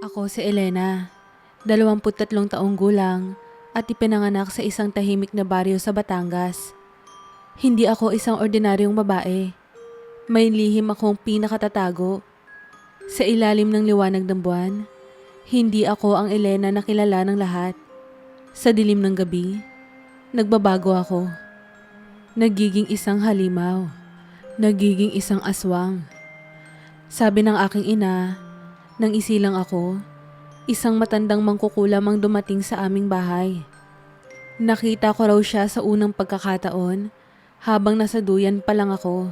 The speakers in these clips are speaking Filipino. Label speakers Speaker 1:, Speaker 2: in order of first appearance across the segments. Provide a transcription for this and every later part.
Speaker 1: Ako si Elena, 23 taong gulang at ipinanganak sa isang tahimik na baryo sa Batangas. Hindi ako isang ordinaryong babae. May lihim akong pinakatatago. Sa ilalim ng liwanag ng buwan, hindi ako ang Elena na kilala ng lahat. Sa dilim ng gabi, nagbabago ako. Nagiging isang halimaw. Nagiging isang aswang. Sabi ng aking ina, nang isilang ako, isang matandang mangkukulam ang dumating sa aming bahay. Nakita ko raw siya sa unang pagkakataon habang nasa duyan pa lang ako.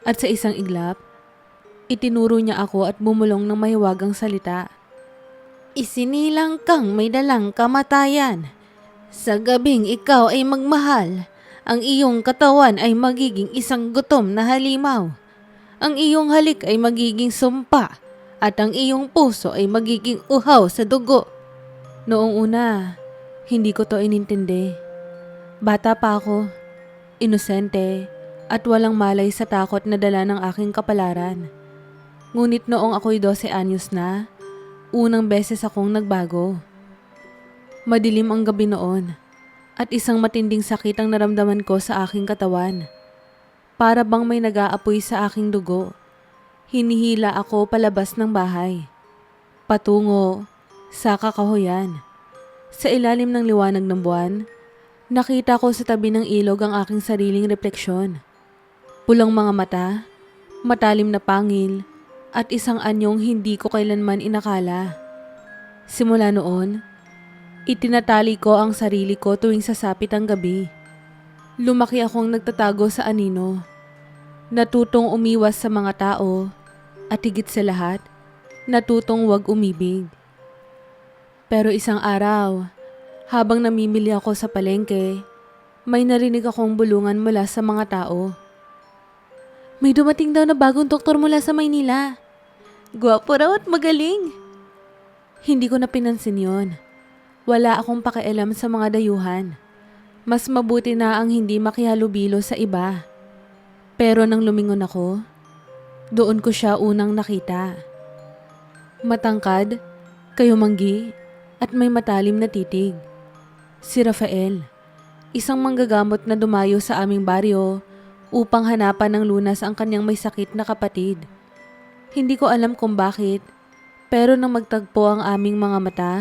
Speaker 1: At sa isang iglap, itinuro niya ako at bumulong ng mahiwagang salita. Isinilang kang may dalang kamatayan. Sa gabing ikaw ay magmahal, ang iyong katawan ay magiging isang gutom na halimaw. Ang iyong halik ay magiging sumpa at ang iyong puso ay magiging uhaw sa dugo. Noong una, hindi ko to inintindi. Bata pa ako, inosente at walang malay sa takot na dala ng aking kapalaran. Ngunit noong ako'y 12 anyos na, unang beses akong nagbago. Madilim ang gabi noon at isang matinding sakit ang naramdaman ko sa aking katawan. Para bang may nag-aapoy sa aking dugo. Hinihila ako palabas ng bahay. Patungo sa kakahuyan. Sa ilalim ng liwanag ng buwan, nakita ko sa tabi ng ilog ang aking sariling refleksyon. Pulang mga mata, matalim na pangil, at isang anyong hindi ko kailanman inakala. Simula noon, itinatali ko ang sarili ko tuwing sasapit ang gabi. Lumaki akong nagtatago sa anino. Natutong umiwas sa mga tao at higit sa lahat, natutong wag umibig. Pero isang araw, habang namimili ako sa palengke, may narinig akong bulungan mula sa mga tao. May dumating daw na bagong doktor mula sa Maynila. Gwapo raw at magaling. Hindi ko na pinansin yon. Wala akong pakialam sa mga dayuhan. Mas mabuti na ang hindi makihalubilo sa iba. Pero nang lumingon ako, doon ko siya unang nakita. Matangkad, kayumanggi, at may matalim na titig. Si Rafael, isang manggagamot na dumayo sa aming baryo upang hanapan ng lunas ang kanyang may sakit na kapatid. Hindi ko alam kung bakit, pero nang magtagpo ang aming mga mata,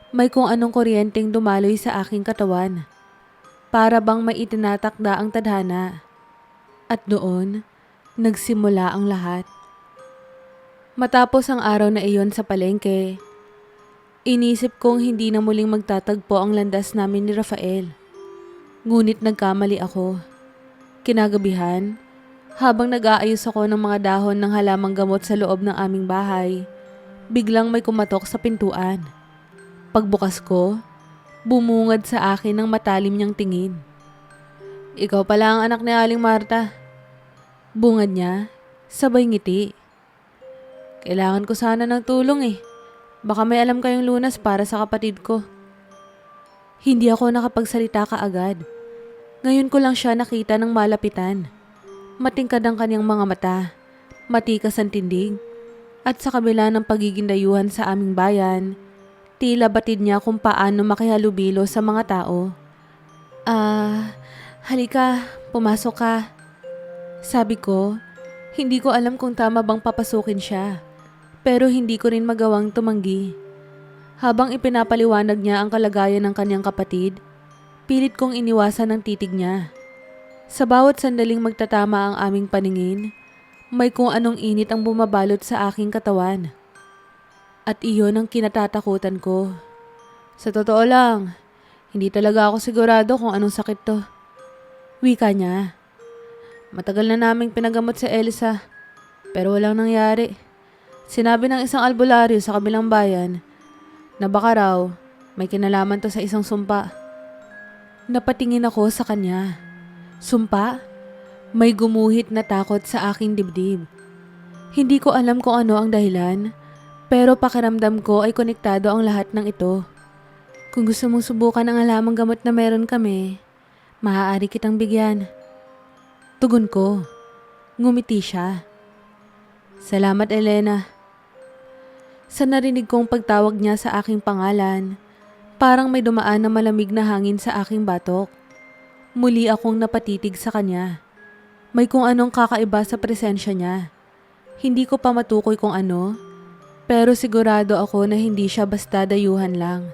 Speaker 1: may kung anong kuryenteng dumaloy sa aking katawan. Para bang may itinatakda ang tadhana. At doon, nagsimula ang lahat. Matapos ang araw na iyon sa palengke, inisip kong hindi na muling magtatagpo ang landas namin ni Rafael. Ngunit nagkamali ako. Kinagabihan, habang nag-aayos ako ng mga dahon ng halamang gamot sa loob ng aming bahay, biglang may kumatok sa pintuan. Pagbukas ko, bumungad sa akin ng matalim niyang tingin. Ikaw pala ang anak ni Aling Marta. Bungad niya, sabay ngiti. Kailangan ko sana ng tulong eh. Baka may alam kayong lunas para sa kapatid ko. Hindi ako nakapagsalita kaagad. Ngayon ko lang siya nakita ng malapitan. Matingkad ang kanyang mga mata, matikas ang tindig, at sa kabila ng pagiging dayuhan sa aming bayan, tila batid niya kung paano makihalubilo sa mga tao. Halika, pumasok ka. Sabi ko, hindi ko alam kung tama bang papasukin siya, pero hindi ko rin magawang tumanggi. Habang ipinapaliwanag niya ang kalagayan ng kanyang kapatid, pilit kong iniwasan ang titig niya. Sa bawat sandaling magtatama ang aming paningin, may kung anong init ang bumabalot sa aking katawan. At iyon ang kinatatakutan ko. Sa totoo lang, hindi talaga ako sigurado kung anong sakit to. Wika niya. Matagal na naming pinagamot si Elsa, pero walang nangyari. Sinabi ng isang albularyo sa kabilang bayan na baka raw may kinalaman to sa isang sumpa. Napatingin ako sa kanya. Sumpa? May gumuhit na takot sa aking dibdib. Hindi ko alam kung ano ang dahilan, pero pakiramdam ko ay konektado ang lahat ng ito. Kung gusto mong subukan ang halamang gamot na meron kami, maaari kitang bigyan. Tugon ko. Ngumiti siya. Salamat, Elena. Sa narinig kong pagtawag niya sa aking pangalan, parang may dumaan na malamig na hangin sa aking batok. Muli akong napatitig sa kanya. May kung anong kakaiba sa presensya niya. Hindi ko pa matukoy kung ano, pero sigurado ako na hindi siya basta dayuhan lang.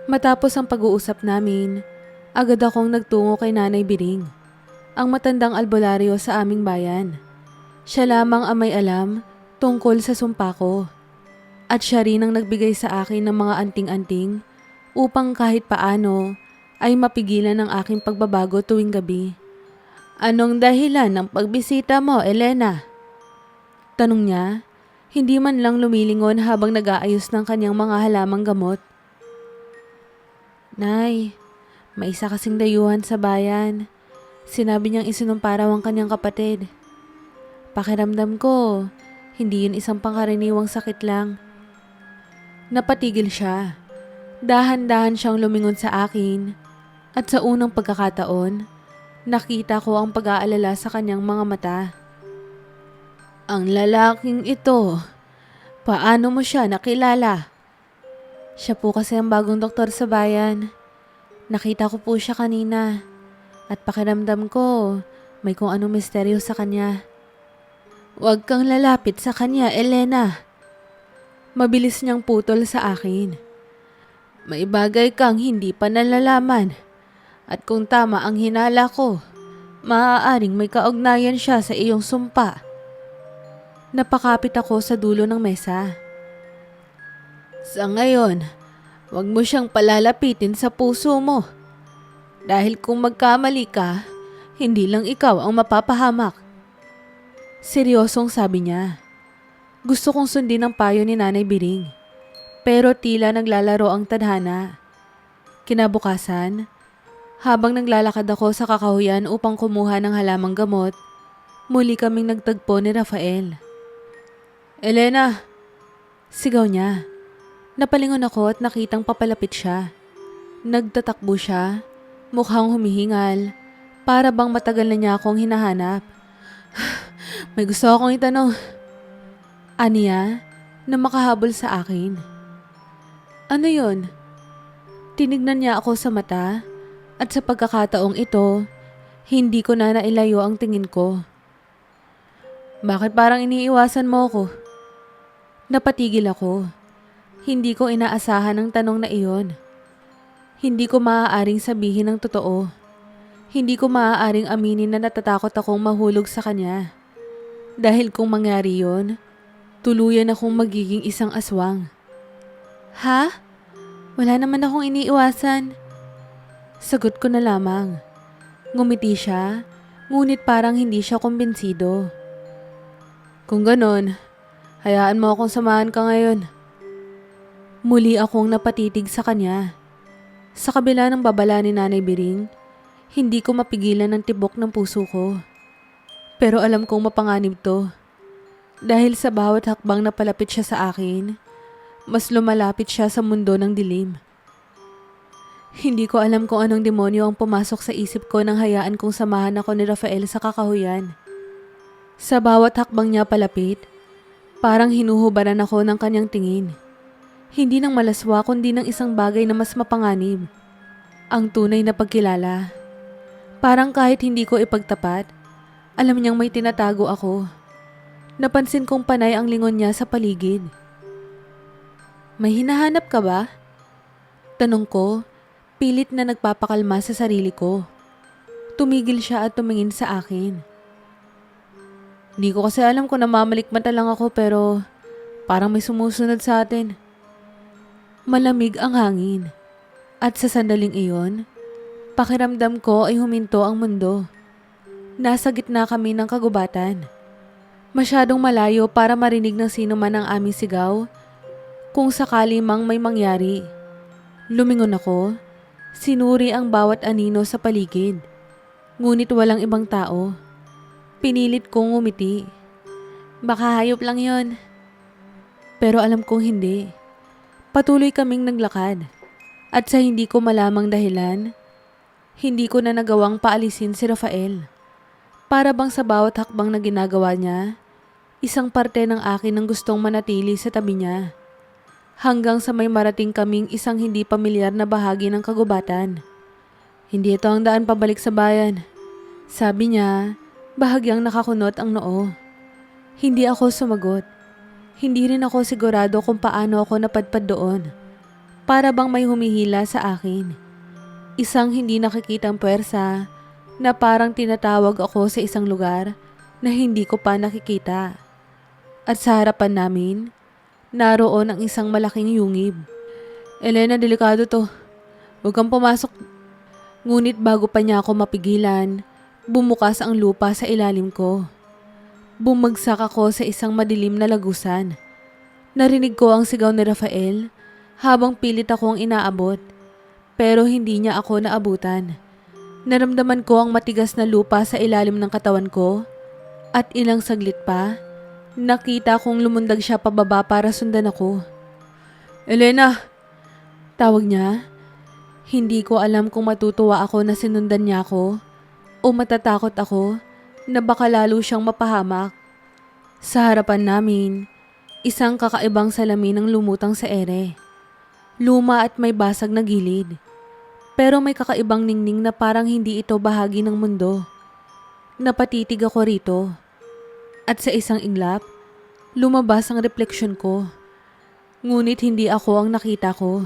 Speaker 1: Matapos ang pag-uusap namin, agad akong nagtungo kay Nanay Biring, ang matandang albularyo sa aming bayan. Siya lamang ang may alam tungkol sa sumpa ko. At siya rin ang nagbigay sa akin ng mga anting-anting upang kahit paano ay mapigilan ang aking pagbabago tuwing gabi. Anong dahilan ng pagbisita mo, Elena? Tanong niya, hindi man lang lumilingon habang nag-aayos ng kanyang mga halamang gamot. Nay, may isa kasing dayuhan sa bayan. Sinabi niyang isinumpa raw ang kanyang kapatid. Pakiramdam ko, hindi yun isang pangkaraniwang sakit lang. Napatigil siya. Dahan-dahan siyang lumingon sa akin at sa unang pagkakataon, nakita ko ang pag-aalala sa kanyang mga mata. Ang lalaking ito, paano mo siya nakilala? Siya po kasi ang bagong doktor sa bayan. Nakita ko po siya kanina at pakiramdam ko may kung anong misteryo sa kanya. Huwag kang lalapit sa kanya, Elena. Mabilis niyang putol sa akin. May bagay kang hindi pa nalalaman at kung tama ang hinala ko, maaaring may kaugnayan siya sa iyong sumpa. Napakapit ako sa dulo ng mesa. Sa ngayon, huwag mo siyang palalapitin sa puso mo. Dahil kung magkamali ka, hindi lang ikaw ang mapapahamak. Seryosong sabi niya. Gusto kong sundin ang payo ni Nanay Biring, pero tila naglalaro ang tadhana. Kinabukasan, habang naglalakad ako sa kakahuyan upang kumuha ng halamang gamot, muli kaming nagtagpo ni Rafael. Elena! Sigaw niya. Napalingon ako at nakitang papalapit siya. Nagtatakbo siya, mukhang humihingal, para bang matagal na niya akong hinahanap. May gusto akong itanong. Aniya na makahabol sa akin. Ano yon? Tinignan niya ako sa mata at sa pagkakataong ito, hindi ko na nailayo ang tingin ko. Bakit parang iniiwasan mo ako? Napatigil ako. Hindi ko inaasahan ang tanong na iyon. Hindi ko maaaring sabihin ang totoo. Hindi ko maaaring aminin na natatakot akong mahulog sa kanya. Dahil kung mangyari yon, tuluyan akong magiging isang aswang. Ha? Wala naman akong iniiwasan. Sagot ko na lamang. Ngumiti siya, ngunit parang hindi siya kumbinsido. Kung ganon, hayaan mo akong samahan ka ngayon. Muli akong napatitig sa kanya. Sa kabila ng babala ni Nanay Biring, hindi ko mapigilan ang tibok ng puso ko. Pero alam kong mapanganib to. Dahil sa bawat hakbang na palapit siya sa akin, mas lumalapit siya sa mundo ng dilim. Hindi ko alam kung anong demonyo ang pumasok sa isip ko nang hayaan kong samahan ako ni Rafael sa kakahuyan. Sa bawat hakbang niya palapit, parang hinuhubaran ako ng kanyang tingin. Hindi ng malaswa kundi ng isang bagay na mas mapanganib. Ang tunay na pagkilala. Parang kahit hindi ko ipagtapat, alam niyang may tinatago ako. Napansin kong panay ang lingon niya sa paligid. May hinahanap ka ba? Tanong ko, pilit na nagpapakalma sa sarili ko. Tumigil siya at tumingin sa akin. Di ko kasi alam kung namamalikmata lang ako pero parang may sumusunod sa atin. Malamig ang hangin. At sa sandaling iyon, pakiramdam ko ay huminto ang mundo. Nasa gitna kami ng kagubatan. Masyadong malayo para marinig ng sino man ang aming sigaw kung sakali mang may mangyari. Lumingon ako, sinuri ang bawat anino sa paligid. Ngunit walang ibang tao. Pinilit kong ngumiti. Baka hayop lang yon. Pero alam kong hindi. Patuloy kaming naglakad. At sa hindi ko malamang dahilan, hindi ko na nagawang paalisin si Rafael. Para bang sa bawat hakbang na ginagawa niya, Isang parte ng akin ang gustong manatili sa tabi niya. Hanggang sa may marating kaming isang hindi pamilyar na bahagi ng kagubatan. Hindi ito ang daan pabalik sa bayan. Sabi niya, bahagyang nakakunot ang noo. Hindi ako sumagot. Hindi rin ako sigurado kung paano ako napadpad doon. Para bang may humihila sa akin. Isang hindi nakikitang puwersa na parang tinatawag ako sa isang lugar na hindi ko pa nakikita. At sa harapan namin, naroon ang isang malaking yungib. Elena, delikado to. Huwag kang pumasok. Ngunit bago pa niya ako mapigilan, bumukas ang lupa sa ilalim ko. Bumagsak ako sa isang madilim na lagusan. Narinig ko ang sigaw ni Rafael habang pilit akong inaabot. Pero hindi niya ako naabutan. Naramdaman ko ang matigas na lupa sa ilalim ng katawan ko at ilang saglit pa, nakita kong lumundag siya pababa para sundan ako. Elena! Tawag niya. Hindi ko alam kung matutuwa ako na sinundan niya ako o matatakot ako na baka lalo siyang mapahamak. Sa harapan namin, isang kakaibang salamin ang lumutang sa ere. Luma at may basag na gilid. Pero may kakaibang ningning na parang hindi ito bahagi ng mundo. Napatitig ako rito. At sa isang iglap, lumabas ang refleksyon ko. Ngunit hindi ako ang nakita ko.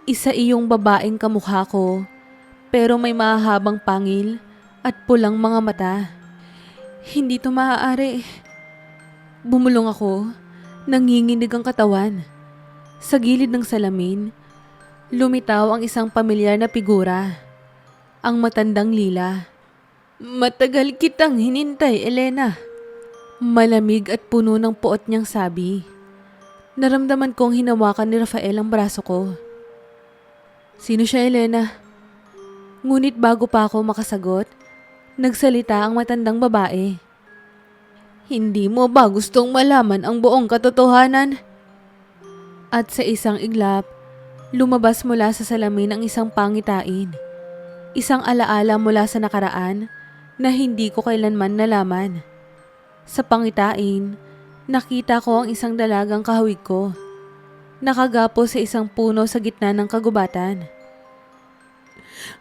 Speaker 1: Isa iyong babaeng kamukha ko, pero may mahahabang pangil at pulang mga mata. Hindi to maaari. Bumulong ako, nanginginig ang katawan. Sa gilid ng salamin, lumitaw ang isang pamilyar na figura. Ang matandang Lila. Matagal kitang hinintay, Elena. Malamig at puno ng puot niyang sabi. Naramdaman kong hinawakan ni Rafael ang braso ko. Sino siya, Elena? Ngunit bago pa ako makasagot, nagsalita ang matandang babae. Hindi mo ba gustong malaman ang buong katotohanan? At sa isang iglap, lumabas mula sa salamin ang isang pangitain. Isang alaala mula sa nakaraan na hindi ko kailanman nalaman. Sa pangitain, nakita ko ang isang dalagang kahawig ko. Nakagapo sa isang puno sa gitna ng kagubatan.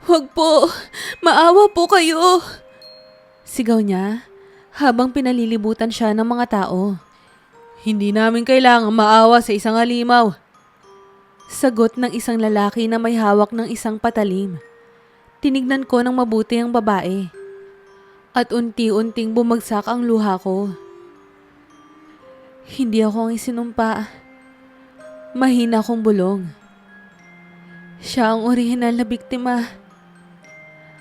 Speaker 1: Huwag po! Maawa po kayo! Sigaw niya habang pinalilibutan siya ng mga tao. Hindi namin kailangang maawa sa isang halimaw. Sagot ng isang lalaki na may hawak ng isang patalim. Tinignan ko ng mabuti ang babae. At unti-unting bumagsak ang luha ko. Hindi ako ang isinumpa. Mahina akong bulong. Siya ang orihinal na biktima.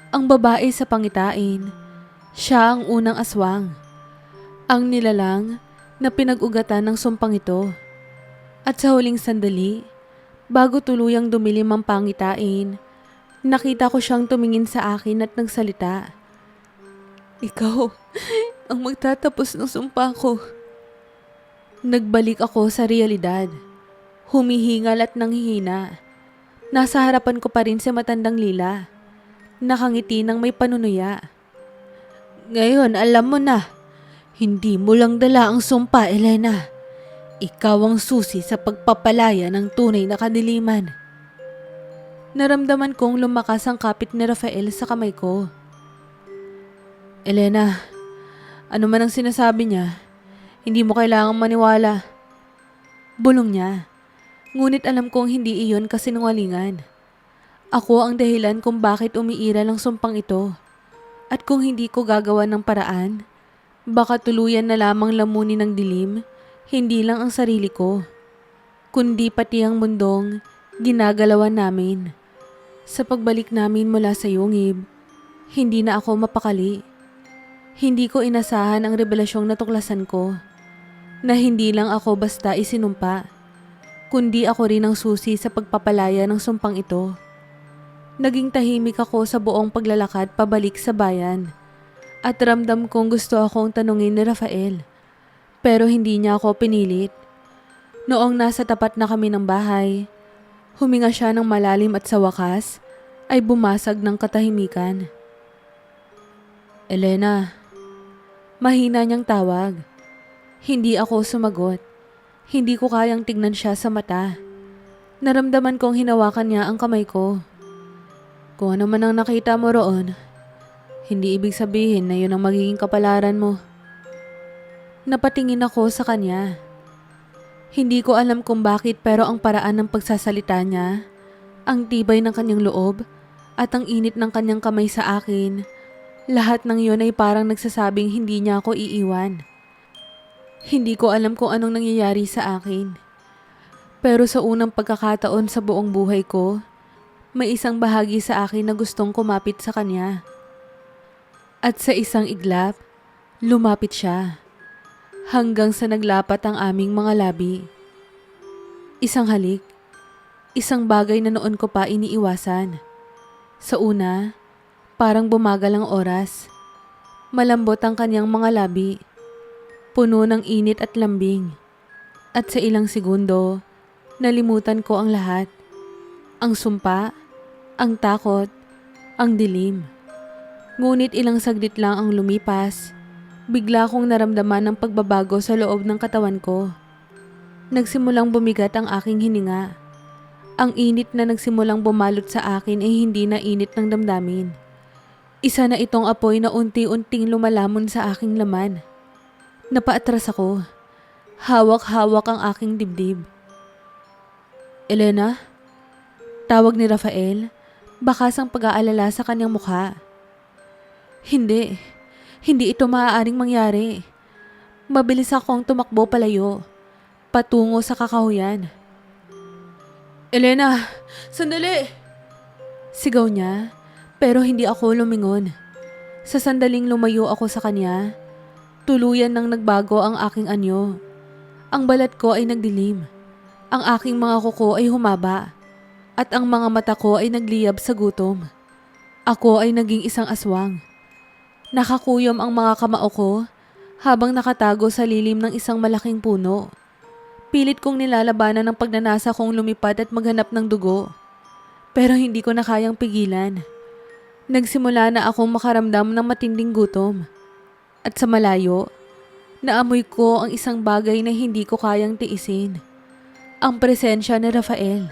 Speaker 1: Ang babae sa pangitain, siya ang unang aswang. Ang nilalang na pinag-ugatan ng sumpang ito. At sa huling sandali, bago tuluyang dumilim ang pangitain, nakita ko siyang tumingin sa akin at nagsalita. Ikaw ang magtatapos ng sumpa ko. Nagbalik ako sa realidad. Humihingal at nanghihina. Nasa harapan ko pa rin si matandang Lila. Nakangiti ng may panunuya. Ngayon alam mo na, hindi mo lang dala ang sumpa, Elena. Ikaw ang susi sa pagpapalaya ng tunay na kadiliman. Naramdaman kong lumakas ang kapit ni Rafael sa kamay ko. Elena, ano man ang sinasabi niya, hindi mo kailangang maniwala. Bulong niya. Ngunit alam kong hindi iyon kasinungalingan. Ako ang dahilan kung bakit umiiral ang sumpang ito. At kung hindi ko gagawa ng paraan, baka tuluyan na lamang lamunin ng dilim, hindi lang ang sarili ko, kundi pati ang mundong ginagalawan namin. Sa pagbalik namin mula sa yungib, hindi na ako mapakali. Hindi ko inasahan ang revelasyong natuklasan ko, na hindi lang ako basta isinumpa, kundi ako rin ang susi sa pagpapalaya ng sumpang ito. Naging tahimik ako sa buong paglalakad pabalik sa bayan at ramdam kong gusto akong tanungin ni Rafael, pero hindi niya ako pinilit. Noong nasa tapat na kami ng bahay, huminga siya ng malalim at sa wakas ay bumasag ng katahimikan. Elena, mahina niyang tawag. Hindi ako sumagot. Hindi ko kayang tignan siya sa mata. Naramdaman kong hinawakan niya ang kamay ko. Kung ano man ang nakita mo roon, hindi ibig sabihin na yun ang magiging kapalaran mo. Napatingin ako sa kanya. Hindi ko alam kung bakit pero ang paraan ng pagsasalita niya, ang tibay ng kanyang loob, at ang init ng kanyang kamay sa akin, lahat ng yun ay parang nagsasabing hindi niya ako iiwan. Hindi ko alam kung anong nangyayari sa akin. Pero sa unang pagkakataon sa buong buhay ko, may isang bahagi sa akin na gustong kumapit sa kanya. At sa isang iglap, lumapit siya. Hanggang sa naglapat ang aming mga labi. Isang halik, isang bagay na noon ko pa iniiwasan. Sa una, parang bumagal ang oras. Malambot ang kanyang mga labi, puno ng init at lambing. At sa ilang segundo, nalimutan ko ang lahat. Ang sumpa, ang takot, ang dilim. Ngunit ilang saglit lang ang lumipas, bigla kong naramdaman ang pagbabago sa loob ng katawan ko. Nagsimulang bumigat ang aking hininga. Ang init na nagsimulang bumalot sa akin ay hindi na init ng damdamin. Isa na itong apoy na unti-unting lumalamon sa aking laman. Napaatras ako. Hawak-hawak ang aking dibdib. Elena? Tawag ni Rafael, bakas ang pag-aalala sa kanyang mukha. Hindi ito maaaring mangyari. Mabilis akong tumakbo palayo, patungo sa kakahuyan. Elena, sandali! Sigaw niya, pero hindi ako lumingon. Sa sandaling lumayo ako sa kanya, tuluyan nang nagbago ang aking anyo. Ang balat ko ay nagdilim, ang aking mga kuko ay humaba, at ang mga mata ko ay nagliyab sa gutom. Ako ay naging isang aswang. Nakakuyom ang mga kamao ko habang nakatago sa lilim ng isang malaking puno. Pilit kong nilalabanan ang pagnanasa kong lumipad at maghanap ng dugo. Pero hindi ko na kayang pigilan. Nagsimula na akong makaramdam ng matinding gutom. At sa malayo, naamoy ko ang isang bagay na hindi ko kayang tiisin. Ang presensya ni Rafael,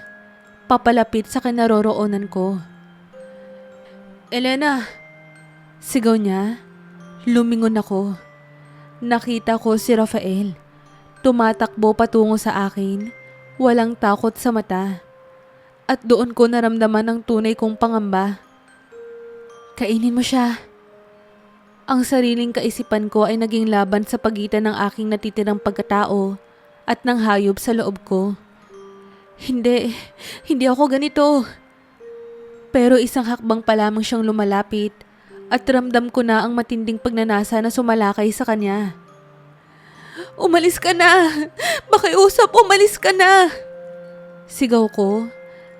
Speaker 1: papalapit sa kinaroroonan ko. Elena! Sigaw niya. Lumingon ako. Nakita ko si Rafael. Tumatakbo patungo sa akin, walang takot sa mata. At doon ko naramdaman ang tunay kong pangamba. Kainin mo siya. Ang sariling kaisipan ko ay naging laban sa pagitan ng aking natitirang pagkatao at ng hayop sa loob ko. Hindi ako ganito. Pero isang hakbang pa lamang siyang lumalapit at ramdam ko na ang matinding pagnanasa na sumalakay sa kanya. Umalis ka na! Pakiusap, umalis ka na! Sigaw ko,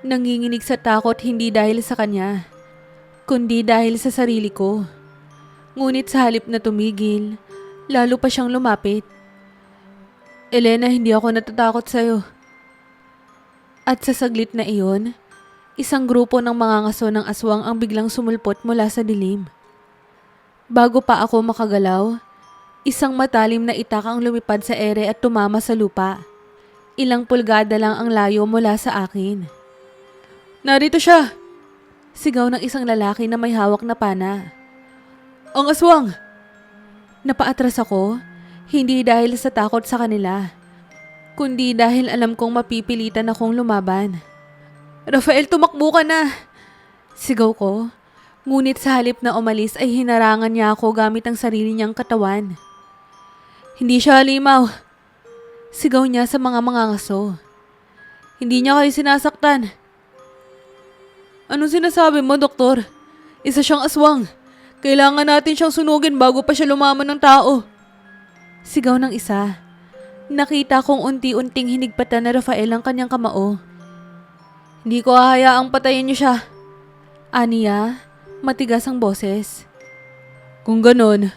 Speaker 1: nanginginig sa takot hindi dahil sa kanya, kundi dahil sa sarili ko. Ngunit sa halip na tumigil, lalo pa siyang lumapit. Elena, hindi ako natatakot sa'yo. At sa saglit na iyon, isang grupo ng mga ngaso ng aswang ang biglang sumulpot mula sa dilim. Bago pa ako makagalaw, isang matalim na itak ang lumipad sa ere at tumama sa lupa. Ilang pulgada lang ang layo mula sa akin. Narito siya! Sigaw ng isang lalaki na may hawak na pana. Ang aswang! Napaatras ako, hindi dahil sa takot sa kanila, kundi dahil alam kong mapipilitan akong lumaban. Rafael, tumakbo ka na! Sigaw ko, ngunit sa halip na umalis ay hinarangan niya ako gamit ang sarili niyang katawan. Hindi siya halimaw. Sigaw niya sa mga ngaso. Hindi niya kayo sinasaktan. Anong sinasabi mo, doktor? Isa siyang aswang. Kailangan natin siyang sunugin bago pa siya lumaman ng tao. Sigaw ng isa. Nakita kong unti-unting hinigpatan na Rafael ang kanyang kamao. Hindi ko hahayaang patayin niyo siya. Aniya, matigas ang boses. Kung ganon,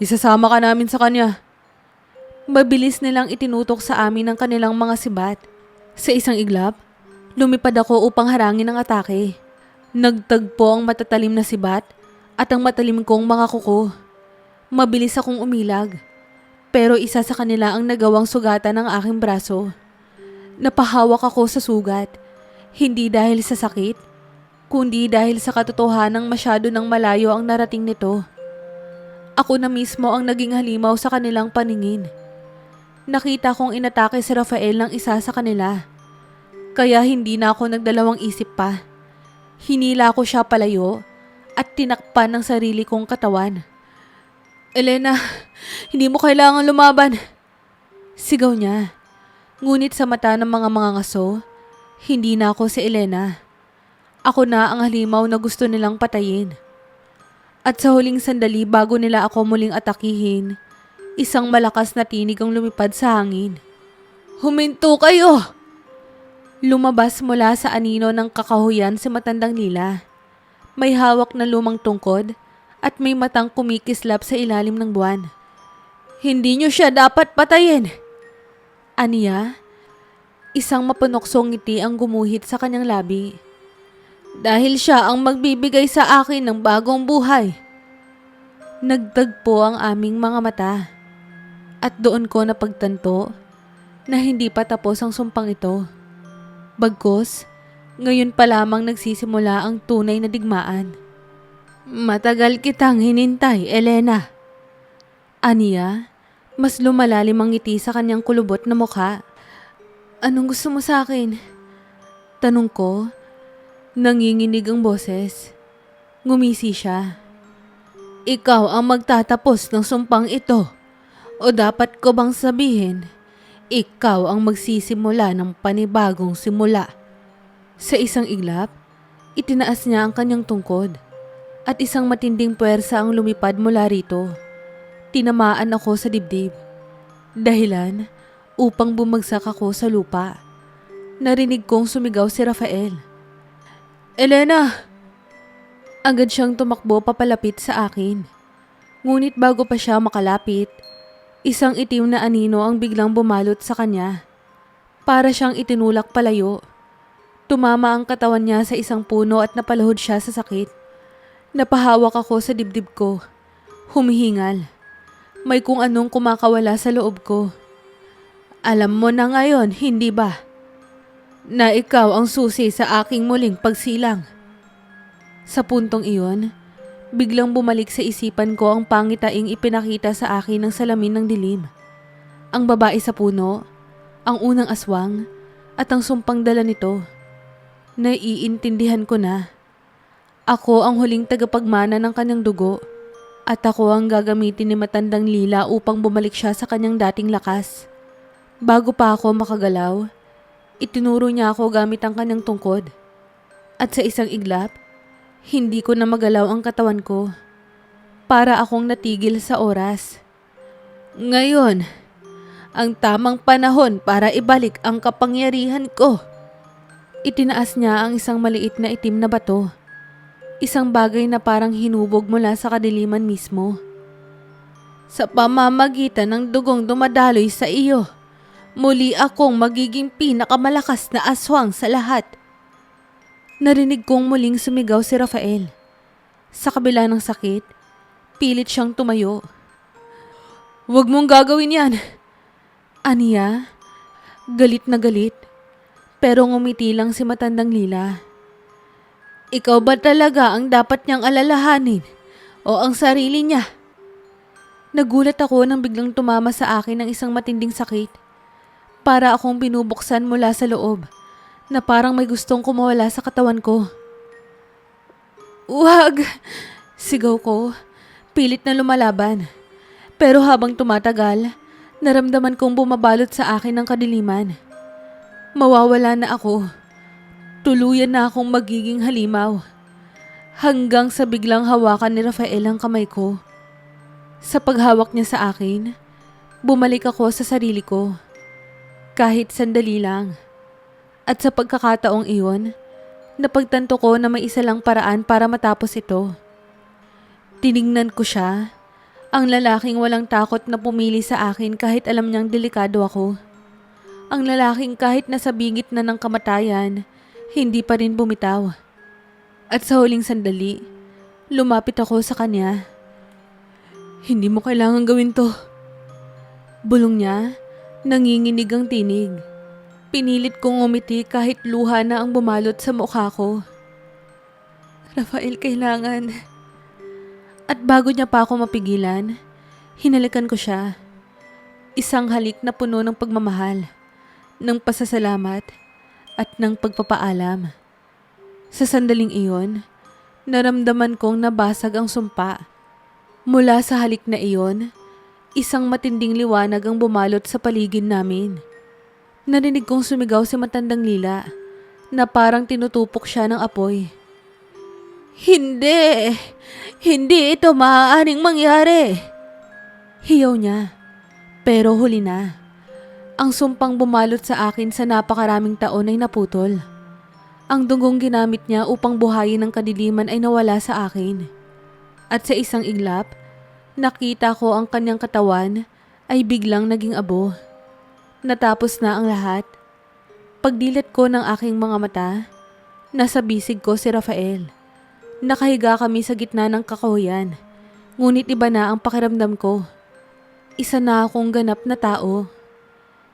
Speaker 1: isasama ka namin sa kanya. Mabilis nilang itinutok sa amin ang kanilang mga sibat. Sa isang iglap, lumipad ako upang harangin ang atake. Nagtagpo ang matatalim na sibat at ang matalim kong mga kuko. Mabilis akong umilag. Pero isa sa kanila ang nagawang sugatan ng aking braso. Napahawak ako sa sugat, hindi dahil sa sakit, kundi dahil sa katotohanang masyado ng malayo ang narating nito. Ako na mismo ang naging halimaw sa kanilang paningin. Nakita kong inatake si Rafael ng isa sa kanila. Kaya hindi na ako nagdalawang isip pa. Hinila ko siya palayo at tinakpan ng sarili kong katawan. "Elena, hindi mo kailangan lumaban," sigaw niya. Ngunit sa mata ng mga ngaso, hindi na ako si Elena. Ako na ang halimaw na gusto nilang patayin. At sa huling sandali bago nila ako muling atakihin, isang malakas na tinig ang lumipad sa hangin. "Huminto kayo!" Lumabas mula sa anino ng kakahuyan si matandang Lila. May hawak na lumang tungkod at may matang kumikislap sa ilalim ng buwan. "Hindi niyo siya dapat patayin!" Aniya, isang mapunoksong ngiti ang gumuhit sa kanyang labi. "Dahil siya ang magbibigay sa akin ng bagong buhay." Nagtagpo ang aming mga mata. At doon ko napagtanto na hindi pa tapos ang sumpang ito. Bagkus, ngayon pa lamang nagsisimula ang tunay na digmaan. "Matagal kitang hinintay, Elena." Aniya, mas lumalalim ang ngiti sa kanyang kulubot na mukha. "Anong gusto mo sa akin?" Tanong ko. Nanginginig ang boses. Ngumisi siya. "Ikaw ang magtatapos ng sumpang ito. O dapat ko bang sabihin, ikaw ang magsisimula ng panibagong simula?" Sa isang iglap, itinaas niya ang kanyang tungkod at isang matinding puwersa ang lumipad mula rito. Tinamaan ako sa dibdib. Dahilan upang bumagsak ako sa lupa. Narinig kong sumigaw si Rafael. "Elena!" Agad siyang tumakbo papalapit sa akin. Ngunit bago pa siya makalapit, isang itim na anino ang biglang bumalot sa kanya. Para siyang itinulak palayo. Tumama ang katawan niya sa isang puno at napalahod siya sa sakit. Napahawak ako sa dibdib ko. Humihingal. May kung anong kumakawala sa loob ko. "Alam mo na ngayon, hindi ba? Na ikaw ang susi sa aking muling pagsilang." Sa puntong iyon, biglang bumalik sa isipan ko ang pangitaing ipinakita sa akin ng salamin ng dilim. Ang babae sa puno, ang unang aswang, at ang sumpang dala nito. Naiintindihan ko na. Ako ang huling tagapagmana ng kanyang dugo at ako ang gagamitin ni matandang Lila upang bumalik siya sa kanyang dating lakas. Bago pa ako makagalaw, itinuro niya ako gamit ang kanyang tungkod. At sa isang iglap, hindi ko na magalaw ang katawan ko. Para akong natigil sa oras. "Ngayon, ang tamang panahon para ibalik ang kapangyarihan ko." Itinaas niya ang isang maliit na itim na bato. Isang bagay na parang hinubog mula sa kadiliman mismo. "Sa pamamagitan ng dugong dumadaloy sa iyo, muli akong magiging pinakamalakas na aswang sa lahat." Narinig kong muling sumigaw si Rafael. Sa kabila ng sakit, pilit siyang tumayo. "Huwag mong gagawin yan!" Aniya, galit na galit. Pero ngumiti lang si matandang Lila. "Ikaw ba talaga ang dapat niyang alalahanin o ang sarili niya?" Nagulat ako nang biglang tumama sa akin ng isang matinding sakit. Para akong binubuksan mula sa loob, na parang may gustong kumawala sa katawan ko. "Wag!" Sigaw ko, pilit na lumalaban. Pero habang tumatagal, naramdaman kong bumabalot sa akin ng kadiliman. Mawawala na ako. Tuluyan na akong magiging halimaw. Hanggang sa biglang hawakan ni Rafael ang kamay ko. Sa paghawak niya sa akin, bumalik ako sa sarili ko. Kahit sandali lang. At sa pagkakataong iyon, napagtanto ko na may isa lang paraan para matapos ito. Tiningnan ko siya, ang lalaking walang takot na pumili sa akin kahit alam niyang delikado ako. Ang lalaking kahit nasa bingit na ng kamatayan, hindi pa rin bumitaw. At sa huling sandali, lumapit ako sa kanya. "Hindi mo kailangan gawin to." Bulong niya, nanginginig ang tinig. Pinilit kong umiti kahit luha na ang bumalot sa mukha ko. Rafael, kailangan. At bago niya pa ako mapigilan, hinalikan ko siya. Isang halik na puno ng pagmamahal, ng pasasalamat, at ng pagpapaalam. Sa sandaling iyon, naramdaman kong nabasag ang sumpa. Mula sa halik na iyon, isang matinding liwanag ang bumalot sa paligid namin. Narinig kong sumigaw si Matandang Lila na parang tinutupok siya ng apoy. Hindi! Hindi ito maaaring mangyari! Hiyaw niya, pero huli na. Ang sumpang bumalot sa akin sa napakaraming taon ay naputol. Ang dugong ginamit niya upang buhayin ang kadiliman ay nawala sa akin. At sa isang iglap, nakita ko ang kanyang katawan ay biglang naging abo. Natapos na ang lahat. Pagdilat ko ng aking mga mata, nasa bisig ko si Rafael. Nakahiga kami sa gitna ng kakahuyan, ngunit iba na ang pakiramdam ko. Isa na akong ganap na tao.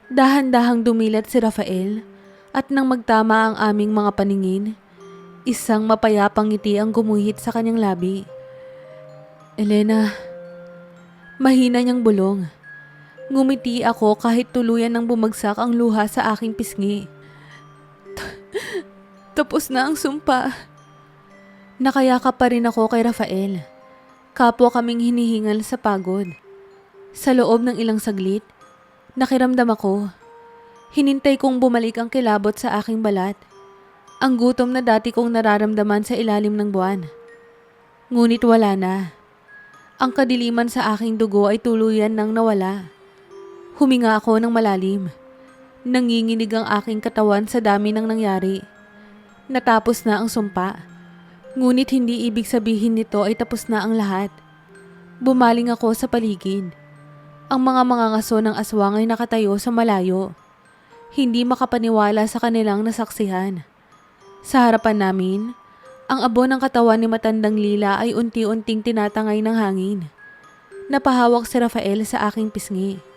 Speaker 1: Dahan-dahang dumilat si Rafael at nang magtama ang aming mga paningin, isang mapayapang ngiti ang gumuhit sa kanyang labi. Elena, mahina niyang bulong. Ngumiti ako kahit tuluyan nang bumagsak ang luha sa aking pisngi. Tapos na ang sumpa. Nakayakap pa rin ako kay Rafael. Kapwa kaming hinihingal sa pagod. Sa loob ng ilang saglit, nakiramdam ako. Hinintay kong bumalik ang kilabot sa aking balat. Ang gutom na dati kong nararamdaman sa ilalim ng buwan. Ngunit wala na. Ang kadiliman sa aking dugo ay tuluyan nang nawala. Huminga ako ng malalim. Nanginginig ang aking katawan sa dami ng nangyari. Natapos na ang sumpa. Ngunit hindi ibig sabihin nito ay tapos na ang lahat. Bumaling ako sa paligid. Ang mga ngaso ng aswang ay nakatayo sa malayo. Hindi makapaniwala sa kanilang nasaksihan. Sa harapan namin, ang abo ng katawan ni Matandang Lila ay unti-unting tinatangay ng hangin. Napahawak si Rafael sa aking pisngi.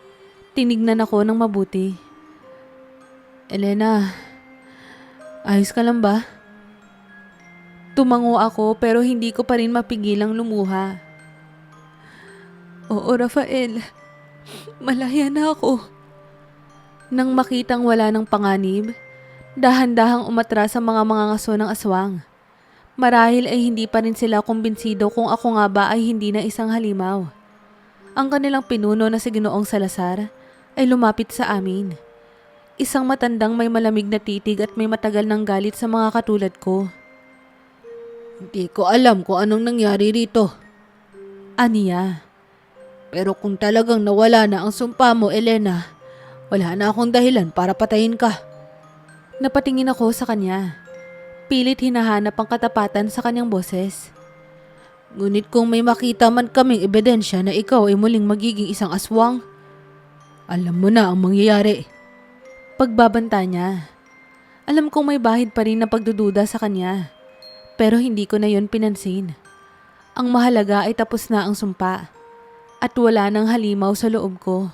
Speaker 1: Tinignan ako ng mabuti. Elena, ayos ka lang ba? Tumango ako pero hindi ko pa rin mapigilang lumuha. Oo, Rafael. Malaya na ako. Nang makitang wala ng panganib, dahan-dahang umatras ang mga ngaso ng aswang. Marahil ay hindi pa rin sila kumbinsido kung ako nga ba ay hindi na isang halimaw. Ang kanilang pinuno na si Ginoong Salazar ay lumapit sa amin. Isang matandang may malamig na titig at may matagal ng galit sa mga katulad ko. Hindi ko alam kung anong nangyari rito. Aniya. Pero kung talagang nawala na ang sumpa mo, Elena, wala na akong dahilan para patayin ka. Napatingin ako sa kanya. Pilit hinahanap ang katapatan sa kanyang boses. Ngunit kung may makita man kaming ebidensya na ikaw ay muling magiging isang aswang, alam mo na ang mangyayari. Pagbabanta niya. Alam kong may bahid pa rin na pagdududa sa kanya. Pero hindi ko na yon pinansin. Ang mahalaga ay tapos na ang sumpa. At wala nang halimaw sa loob ko.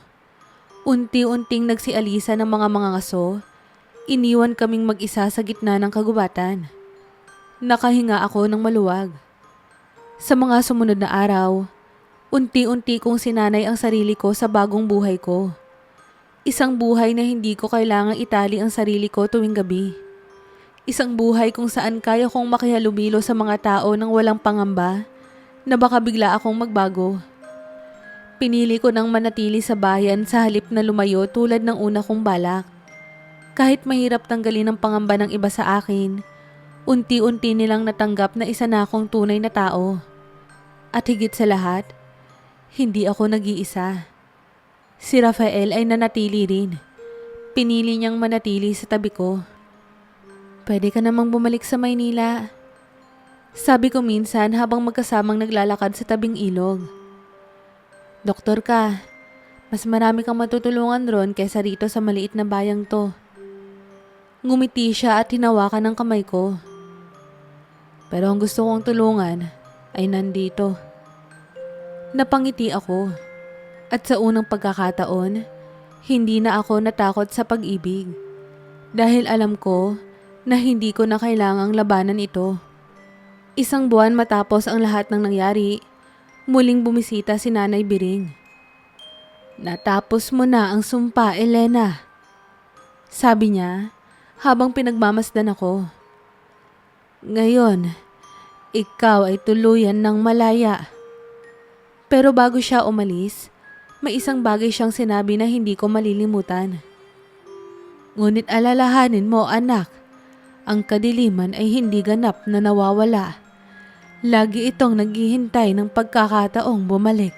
Speaker 1: Unti-unting nagsialisa ng mga ngaso. Iniwan kaming mag-isa sa gitna ng kagubatan. Nakahinga ako ng maluwag. Sa mga sumunod na araw, unti-unti kong sinanay ang sarili ko sa bagong buhay ko. Isang buhay na hindi ko kailangang itali ang sarili ko tuwing gabi. Isang buhay kung saan kaya kong makihalubilo sa mga tao nang walang pangamba na baka bigla akong magbago. Pinili ko nang manatili sa bayan sa halip na lumayo tulad ng una kong balak. Kahit mahirap tanggalin ang pangamba ng iba sa akin, unti-unti nilang natanggap na isa na akong tunay na tao. At higit sa lahat, hindi ako nag-iisa. Si Rafael ay nanatili rin. Pinili niyang manatili sa tabi ko. Pwede ka namang bumalik sa Maynila. Sabi ko minsan habang magkasamang naglalakad sa tabing ilog. Doktor ka, mas marami kang matutulungan ron kaysa rito sa maliit na bayang to. Ngumiti siya at hinawakan ng kamay ko. Pero ang gusto kong tulungan ay nandito. Napangiti ako. At sa unang pagkakataon, hindi na ako natakot sa pag-ibig. Dahil alam ko na hindi ko na kailangang labanan ito. Isang buwan matapos ang lahat ng nangyari, muling bumisita si Nanay Biring. "Natapos mo na ang sumpa, Elena," sabi niya habang pinagmamasdan ako. "Ngayon, ikaw ay tuluyan ng malaya." Pero bago siya umalis, may isang bagay siyang sinabi na hindi ko malilimutan. "Ngunit alalahanin mo, anak, ang kadiliman ay hindi ganap na nawawala. Lagi itong naghihintay ng pagkakataong bumalik."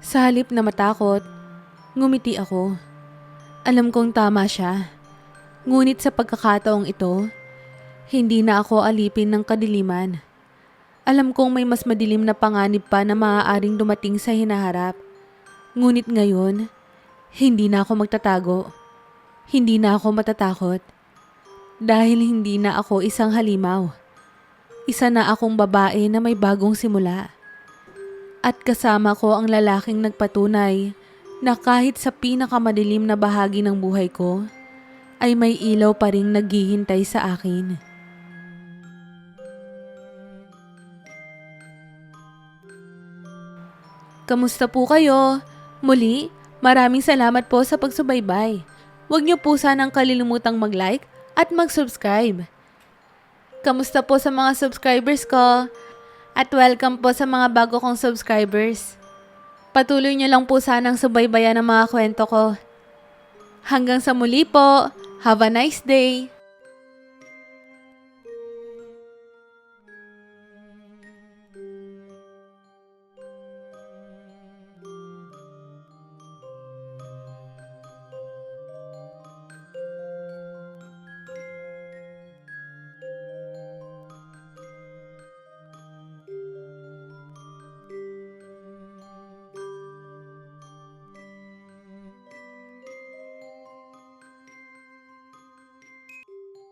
Speaker 1: Sa halip na matakot, ngumiti ako. Alam kong tama siya. Ngunit sa pagkakataong ito, hindi na ako alipin ng kadiliman. Alam kong may mas madilim na panganib pa na maaaring dumating sa hinaharap. Ngunit ngayon, hindi na ako magtatago. Hindi na ako matatakot. Dahil hindi na ako isang halimaw. Isa na akong babae na may bagong simula. At kasama ko ang lalaking nagpatunay na kahit sa pinakamadilim na bahagi ng buhay ko, ay may ilaw pa ring naghihintay sa akin. Kamusta po kayo? Muli, maraming salamat po sa pagsubaybay. Huwag niyo po sanang kalilimutang mag-like at mag-subscribe. Kamusta po sa mga subscribers ko? At welcome po sa mga bago kong subscribers. Patuloy niyo lang po sanang subaybayan ang mga kwento ko. Hanggang sa muli po. Have a nice day.